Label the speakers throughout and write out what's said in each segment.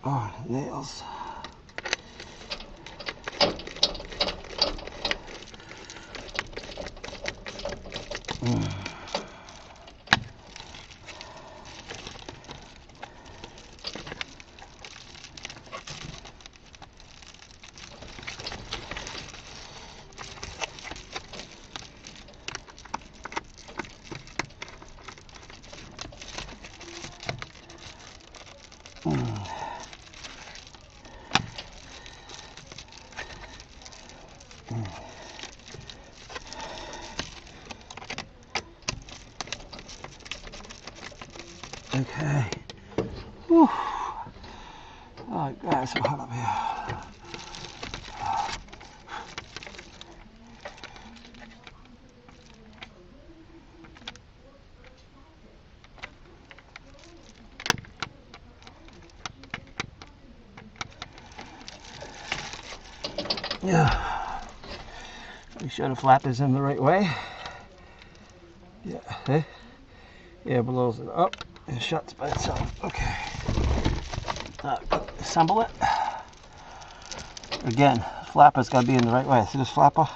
Speaker 1: Oh, nails. Okay. Whew. Oh God, it's so hot up here. Yeah. Make sure the flap is in the right way. Yeah. Air blows it up and shuts by itself. Okay. Assemble it. Again, flapper's got to be in the right way. See this flapper?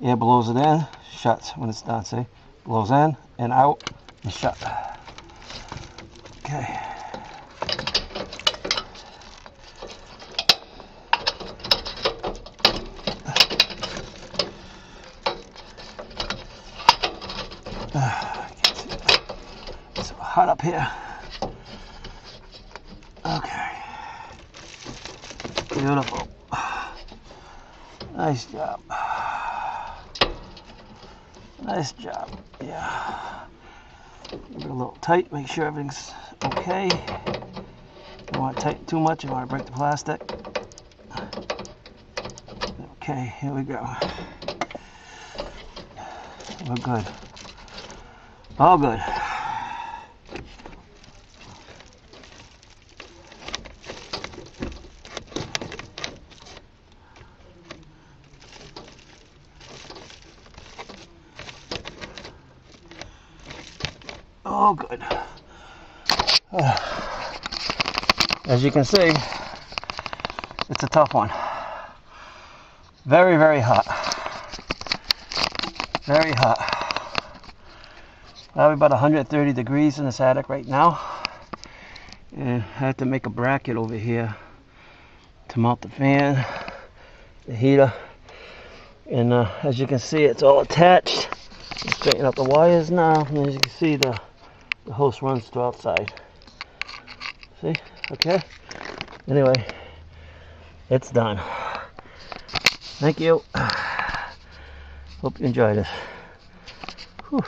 Speaker 1: Air blows it in, shuts when it's done. See? Blows in and out and shut. Okay. It's so hot up here. Okay. Beautiful. Nice job. Nice job. Yeah. Give it a little tight, make sure everything's okay. Don't want to tighten too much, you want to break the plastic. Okay, here we go. We're good. All good. All good. As you can see, it's a tough one. Very, very hot. Very hot. Probably about 130 degrees in this attic right now. And I have to make a bracket over here to mount the fan, the heater. And as you can see, it's all attached. I'm straightening out the wires now. And as you can see, the hose runs to outside. See? Okay? Anyway, it's done. Thank you. Hope you enjoyed it. Whew.